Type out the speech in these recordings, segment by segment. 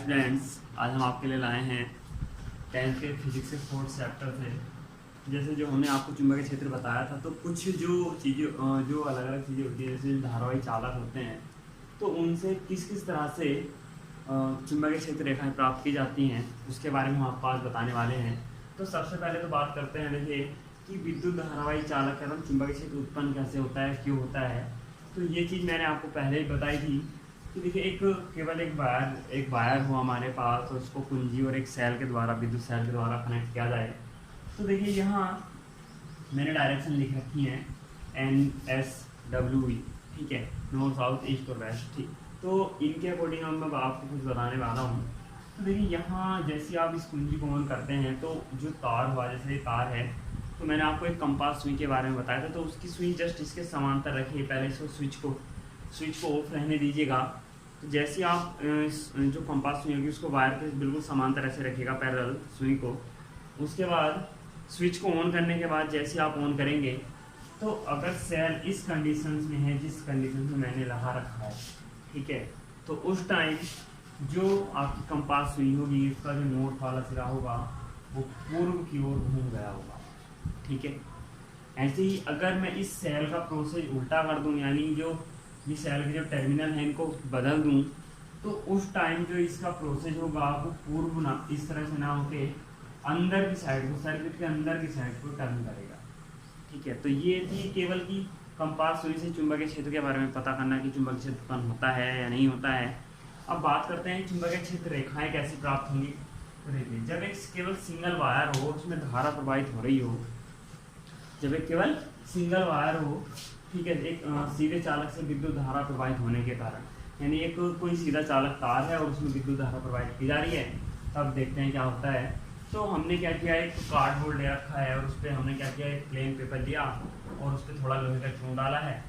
Students, आज हम आपके लिए लाए हैं 10th के फिजिक्स के 4th चैप्टर से। जैसे जो हमने आपको चुंबकीय क्षेत्र बताया था, तो कुछ जो चीज़ें जो अलग अलग चीज़ें होती हैं, जैसे धारावाही चालक होते हैं, तो उनसे किस किस तरह से चुंबकीय क्षेत्र रेखाएं प्राप्त की जाती हैं, उसके बारे में हम आपको आज बताने वाले हैं। तो सबसे पहले तो बात करते हैं देखिए कि विद्युत धारावाही चालक के कारण चुंबकीय क्षेत्र उत्पन्न कैसे होता है, क्यों होता है। तो ये चीज़ मैंने आपको पहले ही बताई थी कि देखिए केवल एक वायर हो हमारे पास, और उसको कुंजी और एक सेल के द्वारा, विद्युत सेल के द्वारा कनेक्ट किया जाए। तो देखिए यहाँ मैंने डायरेक्शन लिख रखी है NSWE, ठीक है, नॉर्थ साउथ ईस्ट और वेस्ट, ठीक। तो इनके अकॉर्डिंग मैं आपको कुछ बताने वाला हूँ। तो देखिए यहाँ जैसे आप इस कुंजी को ऑन करते हैं, तो जो तार हुआ, जैसे ये तार है, तो मैंने आपको एक कंपास सुई के बारे में बताया था, तो उसकी सुई जस्ट इसके समांतर रखिए। पहले इसको स्विच को ऑफ रहने दीजिएगा। तो जैसे आप जो कंपास सुई होगी उसको वायर के बिल्कुल समांतर ऐसे रखिएगा, पैरेलल सुई को। उसके बाद स्विच को ऑन करने के बाद जैसे आप ऑन करेंगे, तो अगर सेल इस कंडीशन में है, जिस कंडीशन में मैंने लगा रखा है, ठीक है, तो उस टाइम जो आपकी कंपास सुई होगी, इसका जो नॉर्थ वाला सिरा होगा वो पूर्व की ओर घूम गया होगा, ठीक है। ऐसे ही अगर मैं इस सेल का प्रोसेस उल्टा कर दूं, यानी जो ये सेल के जो टर्मिनल है इनको बदल दूं, तो उस टाइम जो इसका प्रोसेस होगा वो पूर्व ना, इस तरह से ना होके अंदर की साइड को, सर्किट के अंदर की साइड को टर्न करेगा, ठीक है। तो ये थी केवल कि कंपास सुई से चुंबकीय क्षेत्र के बारे में पता करना कि चुंबकीय क्षेत्र उत्पन्न होता है या नहीं होता है। अब बात करते हैं चुंबकीय क्षेत्र रेखाएं कैसे प्राप्त होंगी। तो देखिए, जब एक केवल सिंगल वायर हो, उसमें धारा प्रवाहित हो रही हो, जब एक केवल सिंगल वायर हो, ठीक है, एक सीधे चालक से विद्युत धारा प्रवाहित होने के कारण, यानी एक कोई सीधा चालक तार है और उसमें विद्युत धारा प्रवाहित की जा रही है, तब देखते हैं क्या होता है। तो हमने क्या किया, एक कार्डबोर्ड ले रखा है और उस पर हमने क्या किया, एक प्लेन पेपर लिया और उस पर थोड़ा लोहे का चून डाला है।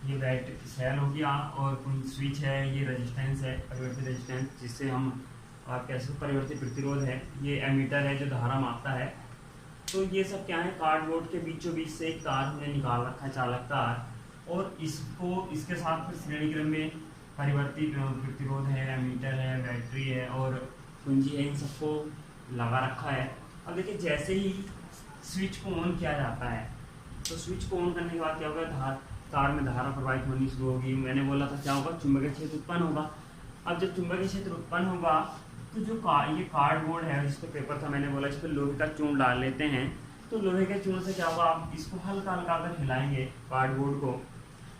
ये बैट सेल हो गया और स्विच है, ये रेजिस्टेंस है, परिवर्तित रेजिस्टेंस, जिससे हम आप कैसे परिवर्तित प्रतिरोध है, ये एमीटर है जो धारा मापता है। तो ये सब क्या है, कार्डबोर्ड के बीचों बीच से एक तार हमने निकाल रखा है, चालक तार, और इसको इसके साथ फिर श्रेणी क्रम में परिवर्तित प्रतिरोध है, एमीटर है, बैटरी है और कुंजी है, इन सबको लगा रखा है। अब देखिए, जैसे ही स्विच को ऑन किया जाता है, तो स्विच को ऑन करने के बाद क्या होगा, तार में धारा प्रवाहित होनी शुरू होगी। मैंने बोला था क्या होगा, चुंबकीय क्षेत्र उत्पन्न होगा। अब जब चुंबकीय क्षेत्र उत्पन्न होगा, तो जो ये कार्डबोर्ड है जिस पे पेपर था, मैंने बोला इस पर लोहे का चून डाल लेते हैं। तो लोहे के चून से क्या होगा, आप इसको हल्का हल्का कर हिलाएंगे कार्डबोर्ड को,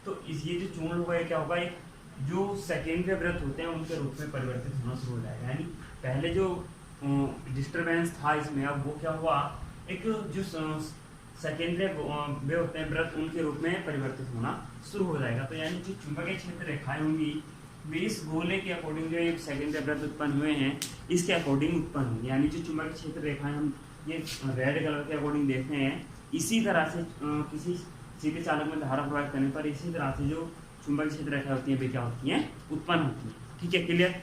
तो ये जो चून होगा, ये क्या होगा, एक जो सेकेंडरी वृत्त होते हैं उनके रूप में परिवर्तित होना शुरू हो जाएगा। यानी पहले जो डिस्टर्बेंस था इसमें, अब वो क्या हुआ, एक जो सेकेंडरी वे होते हैं वृत्त, उनके रूप में परिवर्तित होना शुरू हो जाएगा। तो यानी जो चुंबकीय क्षेत्र रेखाएं होंगी, वे इस गोले के अकॉर्डिंग जो एक सेकेंडरी वृत्त उत्पन्न हुए हैं, इसके अकॉर्डिंग उत्पन्न होंगे। यानी जो चुंबकीय क्षेत्र रेखाएं हम ये रेड कलर के अकॉर्डिंग देखते हैं, इसी तरह से किसी सीधे चालक में धारा प्रवाहित करने पर इसी तरह से जो चुंबकीय क्षेत्र रेखाएं होती हैं, वे क्या होती हैं, उत्पन्न होती हैं, ठीक है, क्लियर।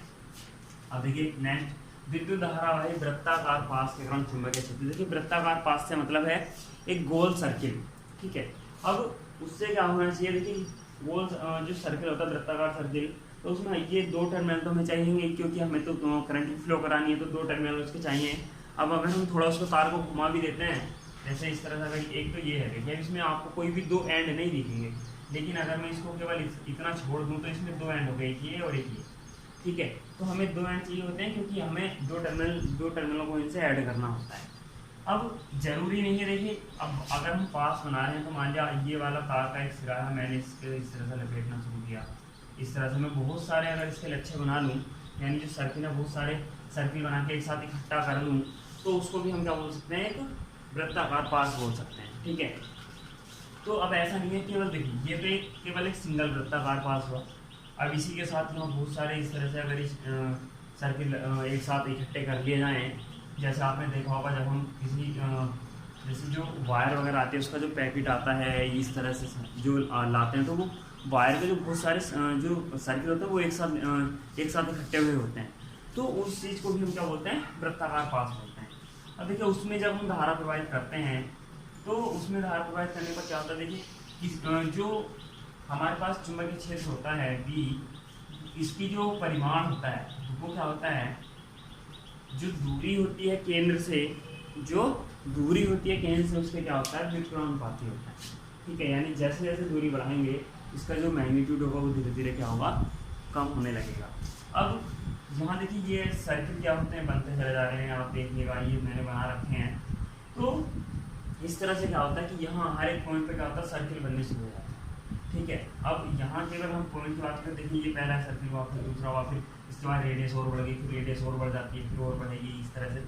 अब देखिए नेक्स्ट, विद्युत धारावाही वृत्ताकार पास के कारण चुंबकीय क्षेत्र। देखिए, वृत्ताकार पास से मतलब है एक गोल सर्किल, ठीक है। अब उससे क्या होना चाहिए, देखिए गोल जो सर्किल होता है, वृत्ताकार सर्किल, तो उसमें ये दो टर्मिनल तो हमें चाहिए, क्योंकि हमें तो करंट फ्लो करानी है, तो दो टर्मिनल उसके चाहिए। अब अगर हम थोड़ा उसको तार को घुमा भी देते हैं, जैसे इस तरह से, अगर एक तो ये है, देखिए इसमें आपको कोई भी दो एंड नहीं दिखेंगे, लेकिन अगर मैं इसको केवल इतना छोड़ दूँ, तो इसमें दो एंड हो गए, एक ये और एक ये, ठीक है। तो हमें दो एंड चाहिए होते हैं, क्योंकि हमें दो टर्मिनलों को इनसे ऐड करना होता है। अब जरूरी नहीं है, देखिए अब अगर हम पास बना रहे हैं, तो मान लिया ये वाला तार का एक सिरा है, मैंने इसके इस तरह से लपेटना शुरू किया, इस तरह से मैं बहुत सारे अगर इसके लच्छे बना लूँ, यानी जो सर्किल है बहुत सारे सर्किल बना के एक साथ इकट्ठा कर लूँ, तो उसको भी हम क्या बोल सकते हैं, एक वृत्ताकार पास बोल सकते हैं, ठीक है। तो अब ऐसा नहीं है, केवल देखिए ये तो केवल एक सिंगल वृत्ताकार पास हुआ। अब इसी के साथ हम बहुत सारे इस तरह से अगर इस सर्किल एक साथ इकट्ठे कर लिए जाएँ, जैसे आपने देखा होगा, जब हम किसी जैसे जो वायर वगैरह आते हैं, उसका जो पैकेट आता है, इस तरह से जो लाते हैं, तो वो वायर के जो बहुत सारे जो सर्किल होते हैं, वो एक साथ इकट्ठे हुए होते हैं। तो उस चीज़ को भी हम क्या बोलते हैं, वृत्ताकार पास बोलते हैं। अब देखिए, उसमें जब हम धारा प्रवाहित करते हैं, तो उसमें धारा प्रवाहित करने पर क्या होता है, देखिए जो हमारे पास चुंबकीय क्षेत्र होता है B, इसकी जो परिमाण होता है वो क्या होता है, जो दूरी होती है केंद्र से, जो दूरी होती है केंद्र से, उससे क्या होता है, व्युत्क्रमानुपाती होता है। ठीक है, यानी जैसे जैसे दूरी बढ़ाएंगे इसका जो मैग्नीट्यूड होगा वो धीरे धीरे क्या होगा, कम होने लगेगा। अब यहाँ देखिए ये सर्किल क्या होते हैं, बनते चले जा रहे हैं, आप देखिएगा ये मैंने बना रखे हैं। तो इस तरह से क्या होता है कि यहाँ हर एक पॉइंट पे क्या होता है, सर्किल बनने शुरू हो जाता है। ठीक है, अब यहाँ केवल हम पॉइंट की बात करें, देखिए ये पहला सर्किल हुआ, फिर दूसरा हुआ, फिर इसके बाद रेडियस और बढ़ गई, फिर रेडियस और बढ़ जाती है, फिर और बढ़ेगी, इस तरह से।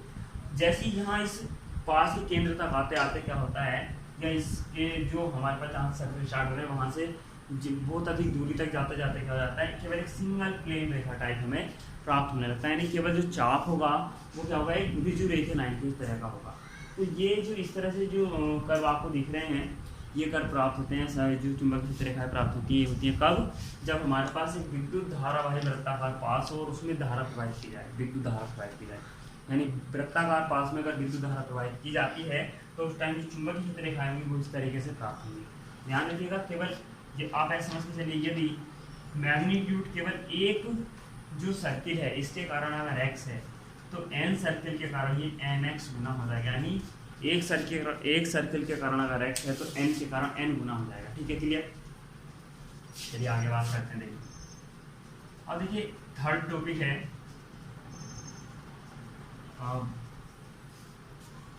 जैसे ही यहाँ इस पास के केंद्र तक आते आते क्या होता है, या इसके जो हमारे पास जहाँ सर्किल स्टार्ट हो रहे हैं वहाँ से बहुत अधिक दूरी तक जाते जाते क्या हो जाता है, केवल एक सिंगल प्लेन रेखा टाइप हमें प्राप्त होने लगता है। यानी केवल जो चाप होगा वो क्या होगा, एक ऋजुरेखीय लाइन की तरह का होगा। तो ये जो इस तरह से जो कर्व आपको दिख रहे हैं, ये कर्व प्राप्त होते हैं, जो चुंबकीय रेखाएं प्राप्त होती है कब, जब हमारे पास एक विद्युत धारावाही वृत्ताकार पास हो और उसमें धारा प्रवाहित की जाए, विद्युत धारा प्रवाहित की जाए। यानी वृत्ताकार पास में अगर विद्युत धारा प्रवाहित की जाती है तो उस टाइम की चुंबकीय रेखाएं होंगी वो इस तरीके से प्राप्त होंगी। ध्यान रखिएगा, केवल ये आप ऐसे समझ के चलिए, यदि मैग्नीट्यूड केवल एक जो सर्किल है इसके कारण अगर x है तो n सर्किल के कारण ये nx गुना हो जाएगा। यानी एक सर्किल के कारण अगर x है तो n के कारण n गुना हो जाएगा। ठीक है, क्लियर। चलिए आगे बात करते हैं। देखिए अब देखिए थर्ड टॉपिक है,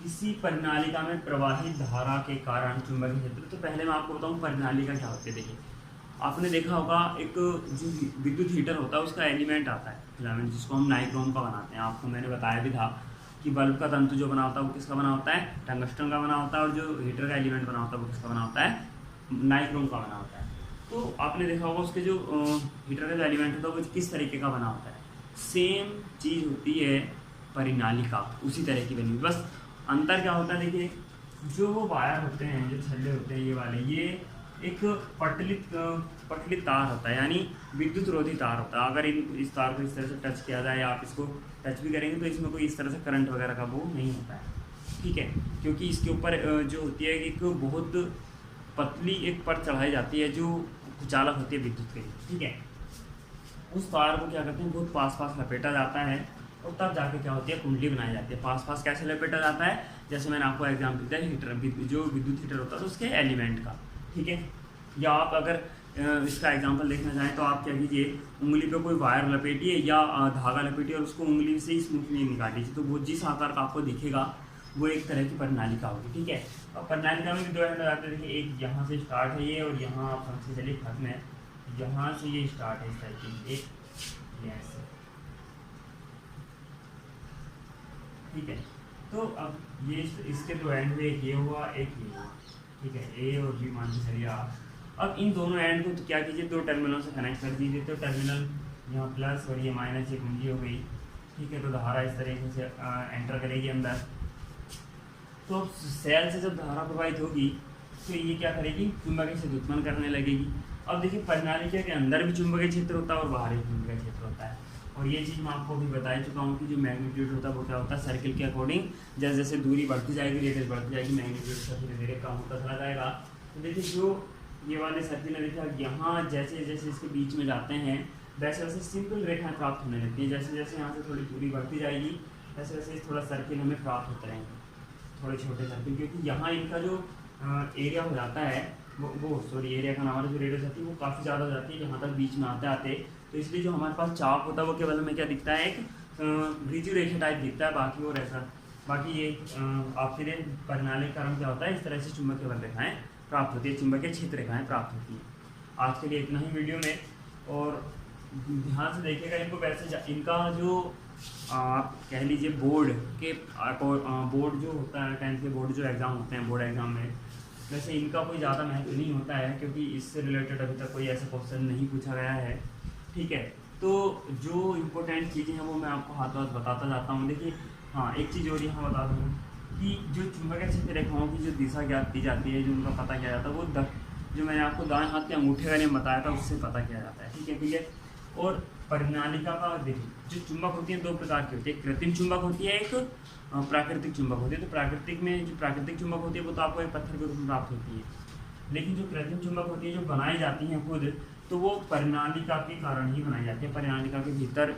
किसी परिनालिका में प्रवाहित धारा के कारण चुंबकीय क्षेत्र। तो पहले मैं आपको बताऊं परिनालिका क्या होती है। देखिए आपने देखा होगा एक जो विद्युत हीटर होता है उसका एलिमेंट आता है फिलामेंट, जिसको हम नाइक्रोम का बनाते हैं। आपको मैंने बताया भी था कि बल्ब का तंतु जो बना होता है वो किसका बना होता है, टंगस्टन का बना होता है, और जो हीटर का एलिमेंट बना होता है वो किसका बना होता है, नाइक्रोम का बना होता है। तो आपने देखा होगा उसके जो हीटर का जो एलिमेंट होता है वो किस तरीके का बना होता है, सेम चीज़ होती है परिनालिका, उसी तरह की बनी। बस अंतर क्या होता है, देखिए जो वो वायर होते हैं, जो छल्ले होते हैं ये वाले, ये एक पटलित तार होता है, यानी विद्युत रोधी तार होता है। अगर इस तार को इस तरह से टच किया जाए, आप इसको टच भी करेंगे तो इसमें कोई इस तरह से करंट वगैरह का वो नहीं होता है। ठीक है, क्योंकि इसके ऊपर जो होती है एक बहुत पतली एक परत चढ़ाई जाती है जो कुचालक होती है विद्युत की। ठीक है, उस तार को क्या करते हैं, बहुत पास पास लपेटा जाता है और तब जाके क्या होती है, कुंडली बनाई जाती है। पास पास कैसे लपेटा जाता है, जैसे मैंने आपको एग्जाम्पल दिया हीटर, जो विद्युत हीटर होता है तो उसके एलिमेंट का। ठीक है, या आप अगर इसका एग्जांपल देखना चाहें तो आप क्या कीजिए, उंगली पे कोई वायर लपेटिए या धागा लपेटिए और उसको उंगली से ही स्मूथली निकाल दीजिए, तो वो जिस आकार का आपको दिखेगा वो एक तरह की परिनालिका होगी। ठीक है, और परिनालिका में भी दो एंड हो जाते हैं। देखिए एक यहाँ से स्टार्ट है ये, और यहाँ आप समझ चलिए खत्म है, यहाँ से ये स्टार्ट है इस तरह की, एक ऐसे। ठीक है, तो अब ये इसके दो एंड में एक ये हुआ, एक ये हुआ। ठीक है, ए और बी मान के चलिए आप। अब इन दोनों एंड को तो क्या कीजिए, दो टर्मिनलों से कनेक्ट कर दीजिए। तो टर्मिनल यहाँ प्लस और ये माइनस, ये कुंजी हो गई। ठीक है, तो धारा इस तरीके से एंटर करेगी अंदर। तो सेल से जब धारा प्रवाहित होगी तो ये क्या करेगी, चुंबकीय क्षेत्र उत्पन्न करने लगेगी। अब देखिए परिनालिका के अंदर भी चुंबकीय क्षेत्र होता है और बाहर भी चुंबकीय क्षेत्र होता है। और ये चीज़ मैं आपको अभी बता चुका हूँ कि जो मैग्नीट्यूड होता है वो क्या होता है, सर्किल के अकॉर्डिंग जैसे जैसे दूरी बढ़ती जाएगी, रेडियस बढ़ती जाएगी, मैग्नीट्यूड का धीरे धीरे कम होता चला जाएगा। तो देखिए जो ये वाले सर्किल है, देखिए यहाँ जैसे जैसे इसके बीच में जाते हैं वैसे वैसे सिंपल रेखाएं प्राप्त होने लगती है। जैसे जैसे यहाँ से थोड़ी दूरी बढ़ती जाएगी वैसे वैसे थोड़ा सर्किल हमें प्राप्त होते रहेंगे, थोड़े छोटे सर्किल, क्योंकि यहाँ इनका जो एरिया हो जाता है एरिया का नाम जो रेडियस होती है वो काफ़ी ज़्यादा हो जाती है यहाँ तक बीच में आते आते। तो इसलिए जो हमारे पास चाप होता है वो केवल हमें क्या दिखता है, एक ऋजु रेखा टाइप दिखता है, बाकी और ऐसा। बाकी ये आपके लिए परिनालिका का क्या होता है, इस तरह से चुंबकीय बल रेखाएँ प्राप्त होती है, चुंबकीय क्षेत्र रेखाएँ प्राप्त होती हैं। आज के लिए इतना ही वीडियो में, और ध्यान से देखिएगा इनको। वैसे इनका जो आप कह लीजिए बोर्ड बोर्ड जो होता है 10th के बोर्ड जो एग्ज़ाम होते हैं, बोर्ड एग्ज़ाम में, वैसे इनका कोई ज़्यादा महत्व नहीं होता है क्योंकि इससे रिलेटेड अभी तक कोई ऐसा क्वेश्चन नहीं पूछा गया है। ठीक है, तो जो इम्पोर्टेंट चीज़ें हैं वो मैं आपको हाथों हाथ बताता जाता हूँ। देखिए हाँ, एक चीज़ और यहाँ बता दूँ कि जो चुंबकीय क्षेत्र रेखाओं की जो दिशा ज्ञात की जाती है, जो उनका पता किया जाता है, वो जो मैंने आपको दाएं हाथ के अंगूठे वाले में बताया था उससे पता किया जाता है। ठीक है, क्लियर। और परिनालिका का देखिए जो चुंबक होती है दो प्रकार की होती है, कृत्रिम चुंबक होती है, एक प्राकृतिक चुंबक होती है। तो प्राकृतिक में जो प्राकृतिक चुंबक होती है वो तो आपको एक पत्थर के रूप में प्राप्त होती है, लेकिन जो कृत्रिम चुंबक होती है जो बनाई जाती हैं खुद, तो वो परिनालिका के कारण ही बनाई जाती है। परिनालिका के भीतर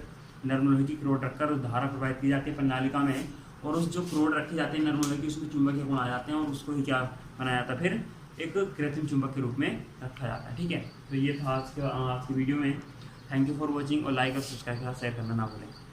नर्म लोहे की क्रोड रखकर उस धारा प्रवाहित की जाती है प्रणालिका में, और उस जो क्रोड रखी जाती है नर्म लोहे की उसमें चुंबकीय गुण आ जाते हैं और उसको ही क्या बनाया जाता है फिर एक कृत्रिम चुंबक के रूप में रखा जाता है। ठीक है, तो ये था आज की वीडियो में। थैंक यू फॉर वॉचिंग, और लाइक और सब्सक्राइब शेयर करना ना भूलें।